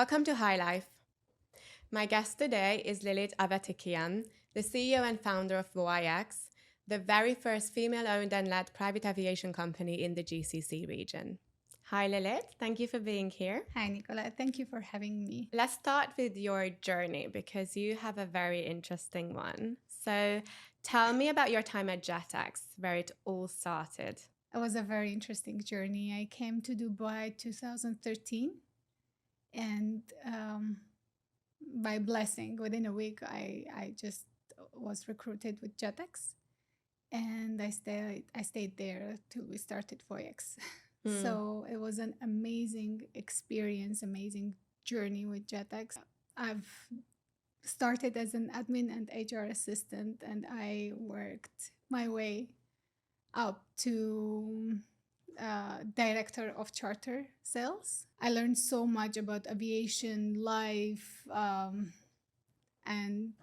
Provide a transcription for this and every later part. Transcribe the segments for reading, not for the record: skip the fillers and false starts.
Welcome to HighLife. My guest today is Lilit Avetikyan, the CEO and founder of VOYEX, the very first female-owned and led private aviation company in the GCC region. Hi Lilit, thank you for being here. Hi Nikolett, thank you for having me. Let's start with your journey because you have a very interesting one. So tell me about your time at JetX, where it all started. It was a very interesting journey. I came to Dubai 2013 and by blessing, within a week, I just was recruited with JetX and I stayed there till we started VOYEX. So it was an amazing experience, amazing journey with JetX. I've started as an admin and HR assistant, and I worked my way up to director of charter sales. I learned so much about aviation, life, and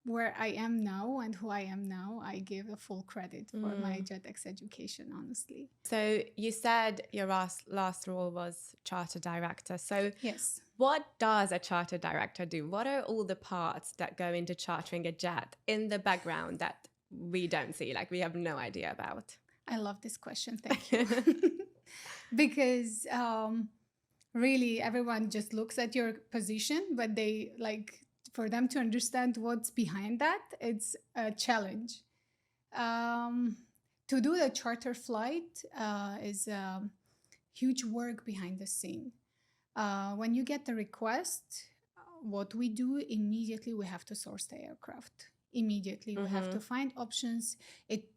where I am now and who I am now. I give a full credit for my JetX education, honestly. So you said your last role was charter director. So yes, what does a charter director do? What are all the parts that go into chartering a jet in the background that we don't see, like we have no idea about? I love this question. Thank you. Because really everyone just looks at your position, but they like for them to understand what's behind that, it's a challenge. To do the charter flight is huge work behind the scene. When you get the request, what we do immediately, we have to source the aircraft. Immediately, we have to find options.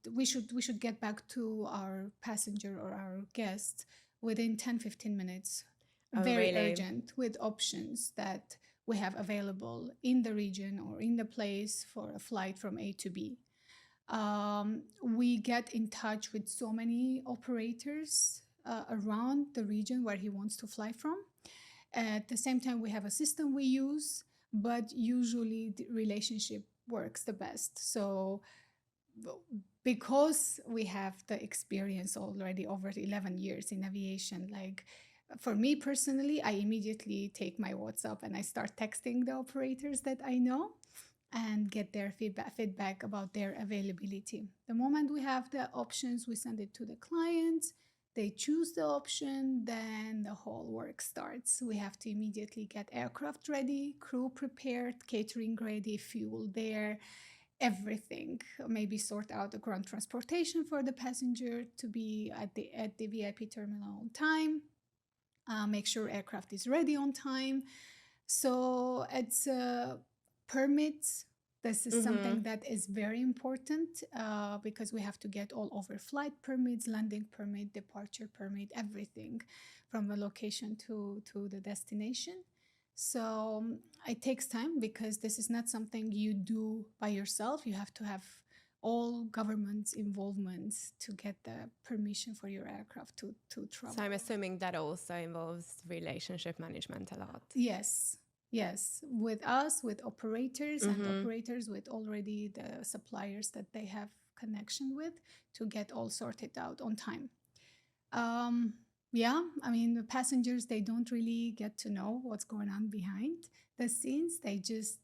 We should get back to our passenger or our guest within 10-15 minutes. Very really? Urgent, with options that we have available in the region or in the place for a flight from A to B. We get in touch with so many operators around the region where he wants to fly from. At the same time, we have a system we use, but usually the relationship works the best. So because we have the experience already over 11 years in aviation, like for me personally, I immediately take my WhatsApp and I start texting the operators that I know and get their feedback about their availability. The moment we have the options, we send it to the clients. They choose the option, then the whole work starts. We have to immediately get aircraft ready, crew prepared, catering ready, fuel there, everything. Maybe sort out the ground transportation for the passenger to be at the VIP terminal on time. Make sure aircraft is ready on time. So it's permits. This is something that is very important because we have to get all overflight permits, landing permit, departure permit, everything from the location to the destination. So it takes time because this is not something you do by yourself. You have to have all government's involvements to get the permission for your aircraft to travel. So I'm assuming that also involves relationship management a lot. Yes, with us, with operators and operators with already the suppliers that they have connection with to get all sorted out on time. The passengers, they don't really get to know what's going on behind the scenes. They just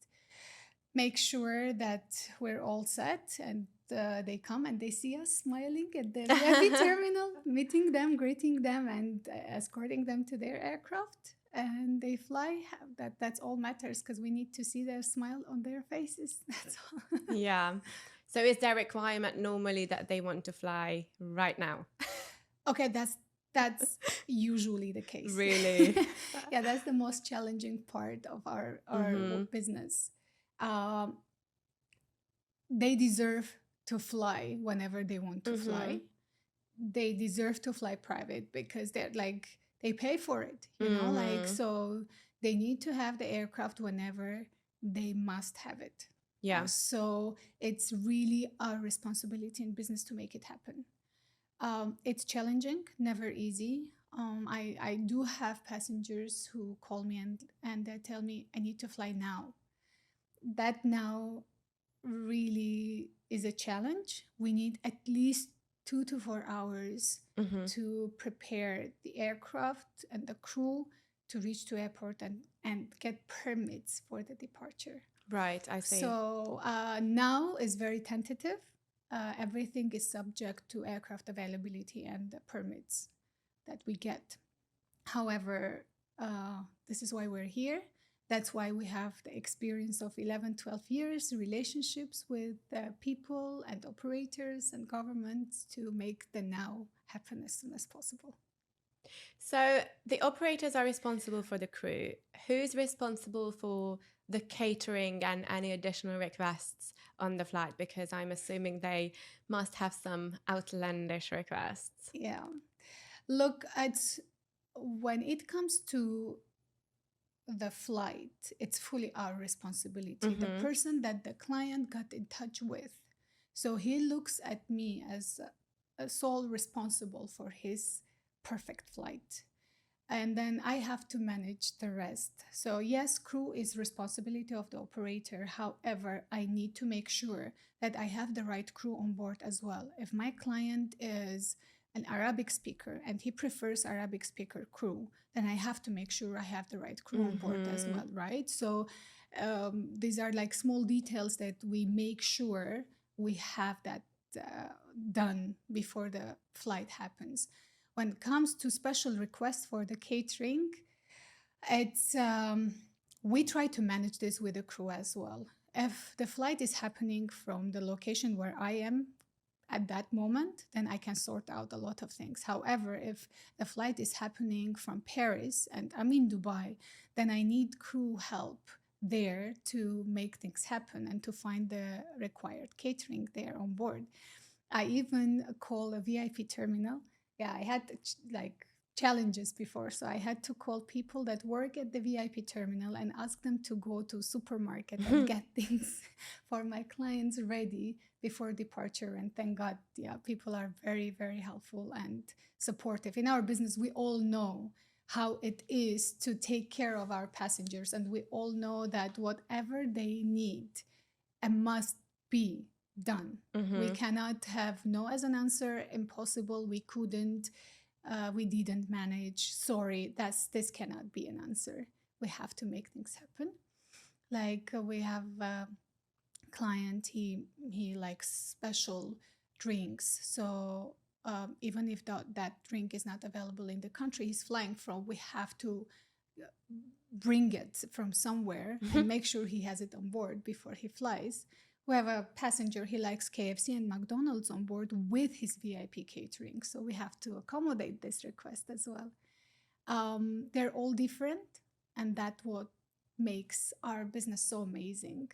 make sure that we're all set and they come and they see us smiling at the VIP terminal, meeting them, greeting them, and escorting them to their aircraft. And they fly. That's all matters because we need to see their smile on their faces. That's all. Yeah. So is there a requirement normally that they want to fly right now? Okay, that's usually the case. Really? Yeah, that's the most challenging part of our business. They deserve to fly whenever they want to fly. They deserve to fly private because they're like, they pay for it, so they need to have the aircraft whenever they must have it. Yeah. So it's really our responsibility in business to make it happen. It's challenging, never easy. I do have passengers who call me and they tell me I need to fly now. That now really is a challenge. We need at least 2 to 4 hours to prepare the aircraft and the crew to reach to airport and get permits for the departure. Right, I see. So now is very tentative. Everything is subject to aircraft availability and the permits that we get. However, this is why we're here. That's why we have the experience of 11, 12 years, relationships with people and operators and governments to make the now happen as soon as possible. So the operators are responsible for the crew. Who's responsible for the catering and any additional requests on the flight? Because I'm assuming they must have some outlandish requests. Yeah. Look, when it comes to the flight, it's fully our responsibility. The person that the client got in touch with. So he looks at me as a sole responsible for his perfect flight. And then I have to manage the rest. So yes, crew is responsibility of the operator. However, I need to make sure that I have the right crew on board as well. If my client is an Arabic speaker and he prefers Arabic speaker crew, then I have to make sure I have the right crew on board as well, right? So these are like small details that we make sure we have that done before the flight happens. When it comes to special requests for the catering, it's we try to manage this with the crew as well. If the flight is happening from the location where I am at that moment, then I can sort out a lot of things. However, if the flight is happening from Paris and I'm in Dubai, then I need crew help there to make things happen and to find the required catering there on board. I even call a VIP terminal. Yeah, I had like challenges before. So I had to call people that work at the VIP terminal and ask them to go to supermarket and get things for my clients ready before departure. And thank God, yeah, people are very, very helpful and supportive. In our business, we all know how it is to take care of our passengers. And we all know that whatever they need must be done. We cannot have no as an answer, impossible, we couldn't, we didn't manage, sorry, this cannot be an answer. We have to make things happen. Like we have a client, he likes special drinks. So even if that drink is not available in the country he's flying from, we have to bring it from somewhere and make sure he has it on board before he flies. We have a passenger, he likes KFC and McDonald's on board with his VIP catering. So we have to accommodate this request as well. They're all different, and that's what makes our business so amazing.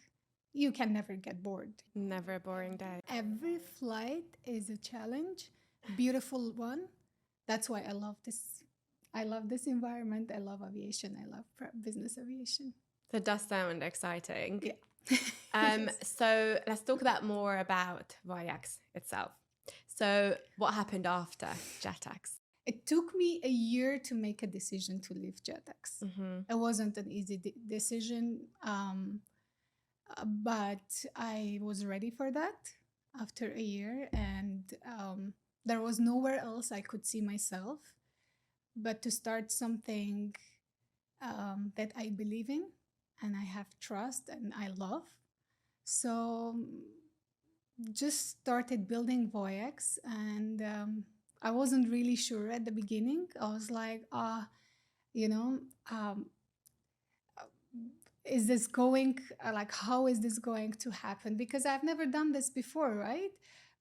You can never get bored. Never a boring day. Every flight is a challenge, beautiful one. That's why I love this. I love this environment. I love aviation. I love business aviation. That does sound exciting. Yeah. Yes. So let's talk more about VOYEX itself. So what happened after JetX? It took me a year to make a decision to leave JetX. It wasn't an easy decision, but I was ready for that after a year, and there was nowhere else I could see myself but to start something that I believe in and I have trust and I love. So just started building VOYEX, and I wasn't really sure at the beginning. I was like, is this going, how is this going to happen? Because I've never done this before, right?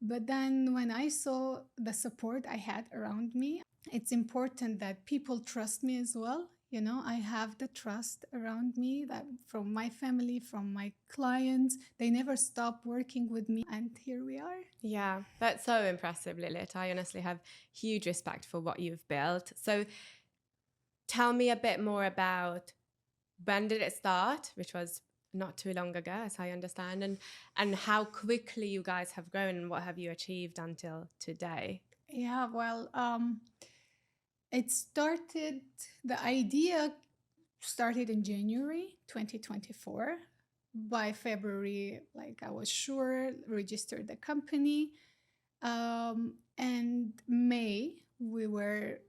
But then when I saw the support I had around me, it's important that people trust me as well. You know, I have the trust around me that from my family, from my clients, they never stop working with me. And here we are. Yeah, that's so impressive, Lilit. I honestly have huge respect for what you've built. So tell me a bit more about when did it start, which was not too long ago, as I understand, and how quickly you guys have grown and what have you achieved until today? Yeah, well, the idea started in January 2024. By February, I was sure, registered the company. And May, we were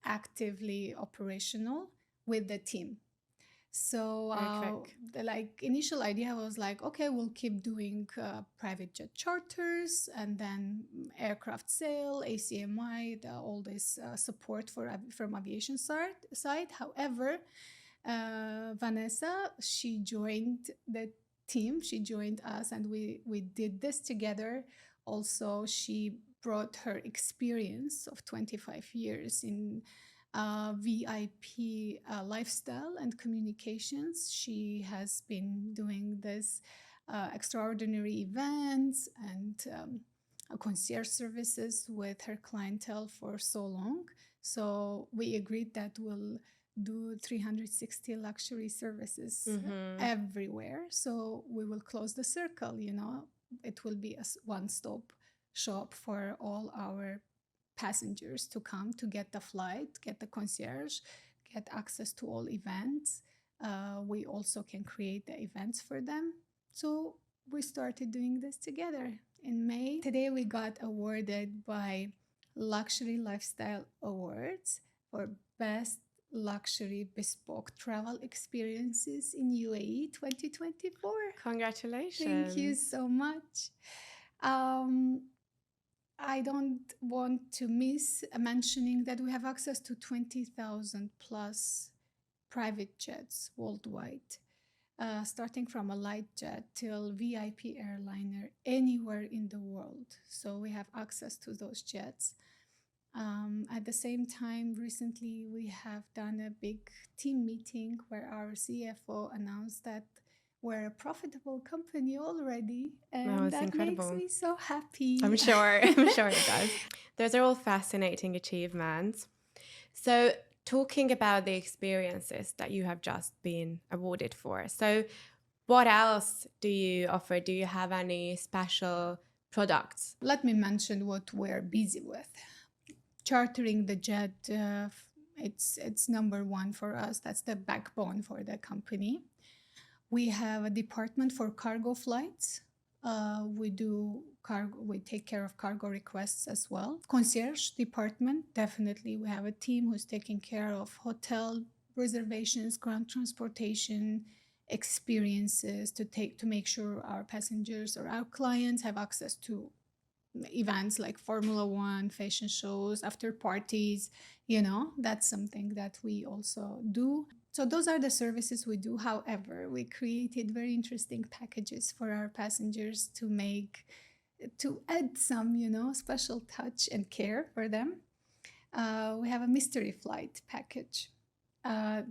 actively operational. with the team. So Very quick. the initial idea was like, okay, we'll keep doing private jet charters and then aircraft sale, ACMI, all this support from aviation side. However, Vanessa, she joined the team. She joined us, and we did this together. Also, she brought her experience of 25 years in VIP lifestyle and communications. She has been doing this extraordinary events and concierge services with her clientele for so long. So we agreed that we'll do 360 luxury services everywhere. So we will close the circle, it will be a one-stop shop for all our passengers to come to get the flight, get the concierge, get access to all events. We also can create the events for them. So we started doing this together in May. Today we got awarded by Luxury Lifestyle Awards for Best Luxury Bespoke Travel Experiences in UAE 2024. Congratulations. Thank you so much. I don't want to miss mentioning that we have access to 20,000 plus private jets worldwide, starting from a light jet till VIP airliner anywhere in the world. So we have access to those jets. At the same time, recently we have done a big team meeting where our CFO announced that we're a profitable company already, and that incredible. makes me so happy. I'm sure it does. Those are all fascinating achievements. So talking about the experiences that you have just been awarded for, so what else do you offer? Do you have any special products? Let me mention what we're busy with. Chartering the jet, it's number one for us. That's the backbone for the company. We have a department for cargo flights. We do cargo. We take care of cargo requests as well. Concierge department, definitely. We have a team who's taking care of hotel reservations, ground transportation, experiences to make sure our passengers or our clients have access to events like Formula One, fashion shows, after parties. That's something that we also do. So those are the services we do. However, we created very interesting packages for our passengers to add some, special touch and care for them. We have a mystery flight package.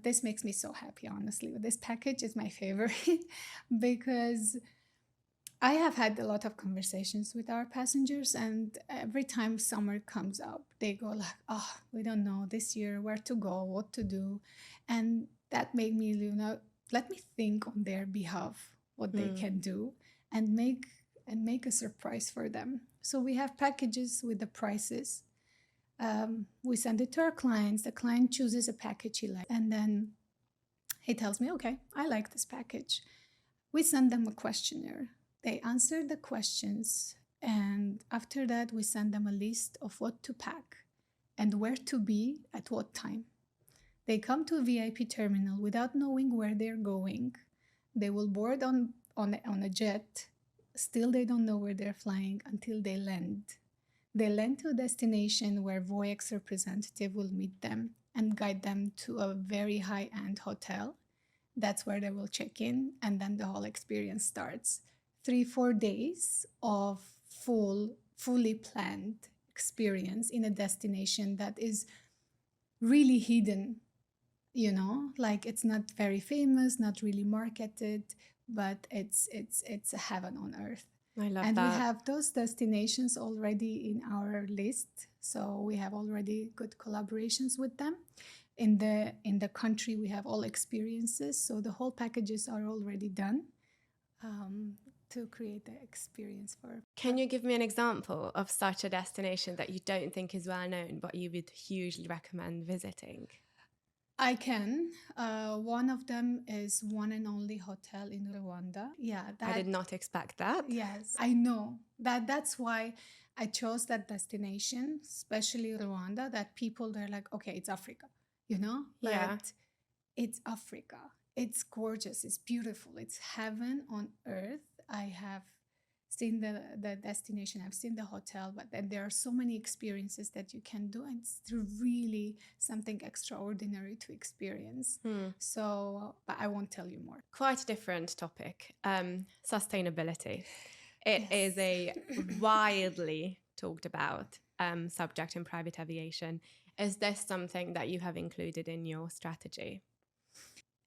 This makes me so happy, honestly. This package is my favorite because I have had a lot of conversations with our passengers, and every time summer comes up, they go like, oh, we don't know this year where to go, what to do. And that made me, let me think on their behalf what they can do and make a surprise for them. So we have packages with the prices. We send it to our clients. The client chooses a package he likes, and then he tells me, okay, I like this package. We send them a questionnaire. They answer the questions, and after that, we send them a list of what to pack and where to be at what time. They come to a VIP terminal without knowing where they're going. They will board on a jet. Still, they don't know where they're flying until they land. They land to a destination where VOYEX representative will meet them and guide them to a very high-end hotel. That's where they will check in, and then the whole experience starts. 3-4 days of fully planned experience in a destination that is really hidden, like it's not very famous, not really marketed, but it's a heaven on earth. I love and that. We have those destinations already in our list, so we have already good collaborations with them. In the country, we have all experiences, so the whole packages are already done. To create the experience for. Can you give me an example of such a destination that you don't think is well known, but you would hugely recommend visiting? I can. One of them is One and Only Hotel in Rwanda. Yeah, I did not expect that. Yes, I know. That's why I chose that destination, especially Rwanda, that people, they're like, okay, it's Africa, Yeah. It's Africa. It's gorgeous. It's beautiful. It's heaven on earth. I have seen the destination. I've seen the hotel, but then there are so many experiences that you can do, and it's really something extraordinary to experience. So, but I won't tell you more. Quite a different topic. Sustainability. It Yes. is a widely talked about subject in private aviation. Is this something that you have included in your strategy?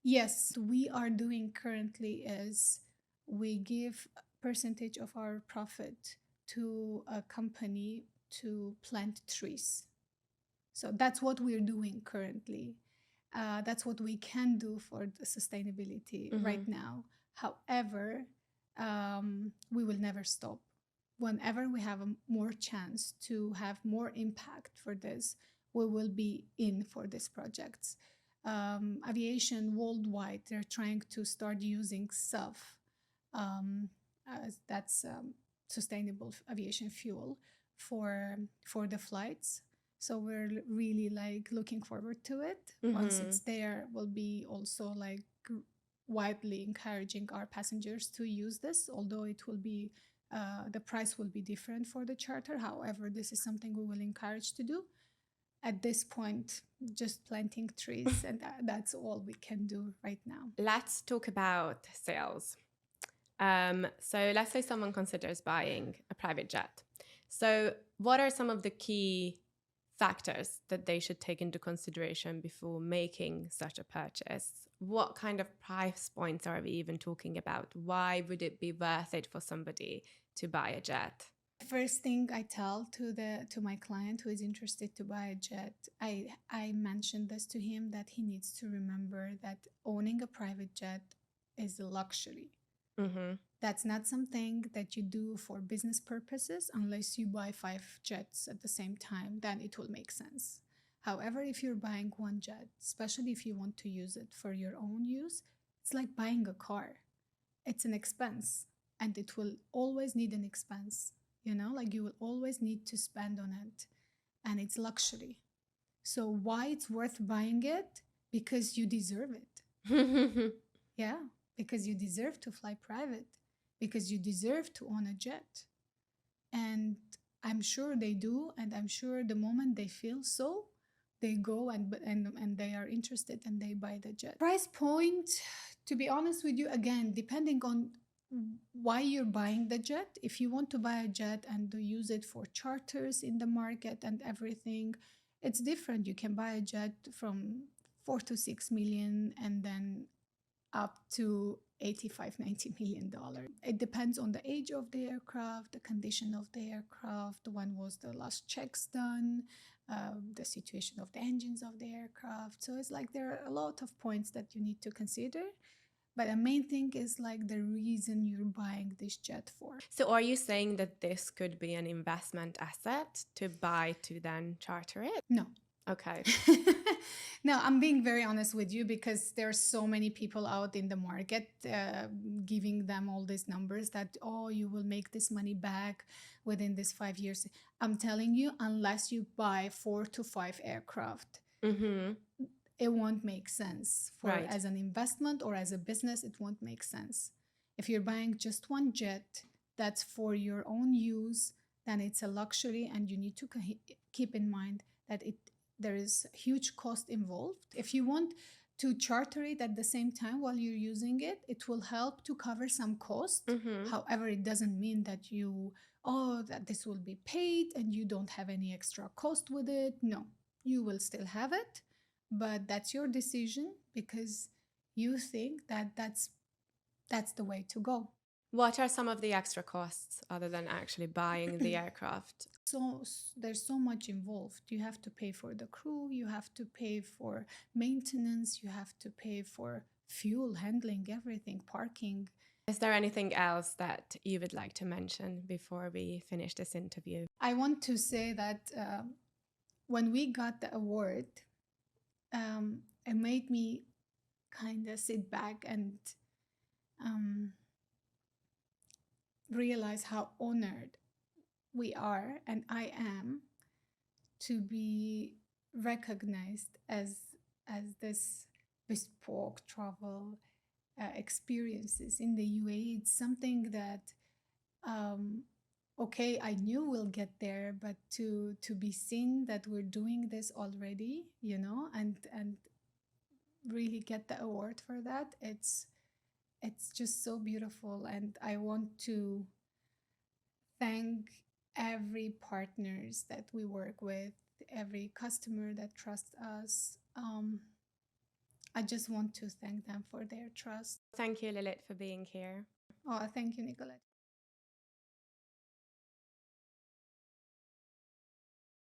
Yes, we are doing currently is we give a percentage of our profit to a company to plant trees. So that's what we're doing currently. That's what we can do for the sustainability right now. However, we will never stop. Whenever we have a more chance to have more impact for this, we will be in for these projects. Aviation worldwide, they're trying to start using SAF, that's sustainable aviation fuel for the flights. So we're really like looking forward to it. Once it's there, we'll be also like widely encouraging our passengers to use this, although it will be the price will be different for the charter. However, this is something we will encourage to do. At this point, just planting trees, and that's all we can do right now. Let's talk about sales. So let's say someone considers buying a private jet. So what are some of the key factors that they should take into consideration before making such a purchase? What kind of price points are we even talking about? Why would it be worth it for somebody to buy a jet? First thing I tell to my client who is interested to buy a jet, I mentioned this to him, that he needs to remember that owning a private jet is a luxury. That's not something that you do for business purposes unless you buy 5 jets at the same time, then it will make sense. However, if you're buying one jet, especially if you want to use it for your own use, it's like buying a car. It's an expense, and it will always need an expense. You know, like you will always need to spend on it, and it's luxury. So why it's worth buying it? Because you deserve it. Yeah, because you deserve to fly private, because you deserve to own a jet. And I'm sure they do, and I'm sure the moment they feel so, they go and they are interested and they buy the jet. Price point, to be honest with you, again, depending on why you're buying the jet. If you want to buy a jet and to use it for charters in the market and everything, it's different. You can buy a jet from 4 to 6 million and then up to 85-90 million dollars. It depends on the age of the aircraft, the condition of the aircraft, when was the last checks done, the situation of the engines of the aircraft. So it's like there are a lot of points that you need to consider. But the main thing is like the reason you're buying this jet for. So are you saying that this could be an investment asset to buy to then charter it? No. Okay. No, I'm being very honest with you, because there are so many people out in the market giving them all these numbers that, oh, you will make this money back within this 5 years. I'm telling you, unless you buy 4 to 5 aircraft, it won't make sense for as an investment or as a business. It won't make sense. If you're buying just one jet that's for your own use, then it's a luxury, and you need to keep in mind that there is huge cost involved. If you want to charter it at the same time while you're using it, it will help to cover some cost. However, it doesn't mean that that this will be paid and you don't have any extra cost with it. No, you will still have it. But that's your decision, because you think that that's the way to go. What are some of the extra costs other than actually buying the aircraft? So there's so much involved. You have to pay for the crew, you have to pay for maintenance, you have to pay for fuel, handling, everything, parking. Is there anything else that you would like to mention before we finish this interview? I want to say that when we got the award, it made me kind of sit back and realize how honored we are, and I am, to be recognized as this bespoke travel experiences in the UAE. It's something that, okay, I knew we'll get there, but to be seen that we're doing this already, you know, and really get the award for that, it's just so beautiful. And I want to thank every partners that we work with, every customer that trusts us. I just want to thank them for their trust. Thank you, Lilit, for being here. Oh, thank you, Nikolett.